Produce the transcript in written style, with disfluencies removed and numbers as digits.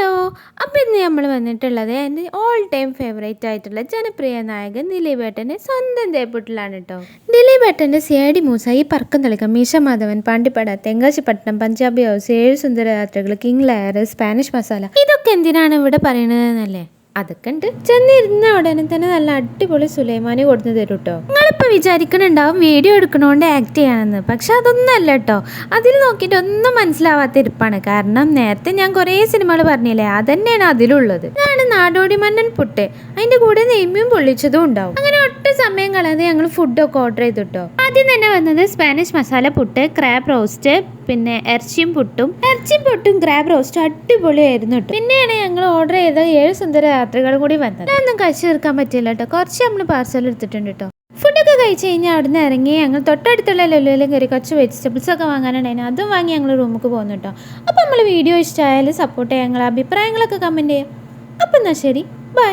Hello. അപ്പോൾ ഇന്ന് നമ്മൾ വന്നിട്ടുള്ളത് എൻ്റെ ഓൾ ടൈം ഫേവറേറ്റ് ആയിട്ടുള്ള ജനപ്രിയ നായകൻ ദിലീപേട്ടൻ്റെ സ്വന്തം തേപ്പുട്ടിലാണ് കേട്ടോ. ദിലീപേട്ടൻ്റെ സിഐഡി മൂസ, ഈ Parakkum Thalikam, Meesa Madhavan, Pandippada, Thenkasipattanam, Punjabi house, 7 Sundarayathrakal, King Liar, Spanish masala, ഇതൊക്കെ എന്തിനാണ് ഇവിടെ പറയണതെന്നല്ലേ? അതൊക്കെ ഉണ്ട്. ചെന്നിരുന്ന ഉടനെ തന്നെ നല്ല അടിപൊളി സുലൈമാനി കൊടുത്തു തരും കേട്ടോ. നിങ്ങളിപ്പോൾ വിചാരിക്കണുണ്ടാവും വീഡിയോ എടുക്കണോണ്ട് ആക്ട് ചെയ്യാണെന്ന്, പക്ഷെ അതൊന്നും അല്ല കേട്ടോ. അതിൽ നോക്കിയിട്ട് ഒന്നും മനസ്സിലാവാത്ത ഇരിപ്പാണ്. കാരണം നേരത്തെ ഞാൻ കുറേ സിനിമകൾ പറഞ്ഞില്ലേ, അതന്നെയാണ് അതിലുള്ളത്. ഇതാണ് നാടോടി മന്നൻ പുട്ട്. അതിൻ്റെ കൂടെ നെയ്മീൻ പൊള്ളിച്ചതും ഉണ്ടാവും. അങ്ങനെ ഒട്ടും സമയം കളയാതെ ഞങ്ങൾ ഫുഡൊക്കെ ഓർഡർ ചെയ്തു കേട്ടോ. ആദ്യം തന്നെ വന്നത് Spanish masala puttu, crab roast, പിന്നെ ഇറച്ചിയും പുട്ടും ക്രാബ് റോസ്റ്റും അടിപൊളിയായിരുന്നു കേട്ടോ. പിന്നെയാണ് ഞങ്ങൾ ഓർഡർ ചെയ്ത 7 സുന്ദര യാത്രകളും കൂടി വന്നത്. ഒന്നും കഴിച്ചു തീർക്കാൻ പറ്റില്ല കേട്ടോ. കുറച്ച് നമ്മൾ പാർസൽ എടുത്തിട്ടുണ്ട് കേട്ടോ. ഫുഡൊക്കെ കഴിച്ച് കഴിഞ്ഞാൽ അവിടെ നിന്ന് ഇറങ്ങി ഞങ്ങൾ തൊട്ടടുത്തുള്ള ലുലുവിലും കയറി കുറച്ച് വെജിറ്റബിൾസ് ഒക്കെ വാങ്ങാനുണ്ടായിരുന്നു. അതും വാങ്ങി ഞങ്ങൾ റൂമിലേക്ക് പോകുന്നു കേട്ടോ. അപ്പോൾ നമ്മൾ വീഡിയോ ഇഷ്ടമായാലും സപ്പോർട്ട് ചെയ്യാൻ, ഞങ്ങളുടെ അഭിപ്രായങ്ങളൊക്കെ കമൻറ്റ് ചെയ്യാം. അപ്പം എന്നാൽ ശരി, ബൈ.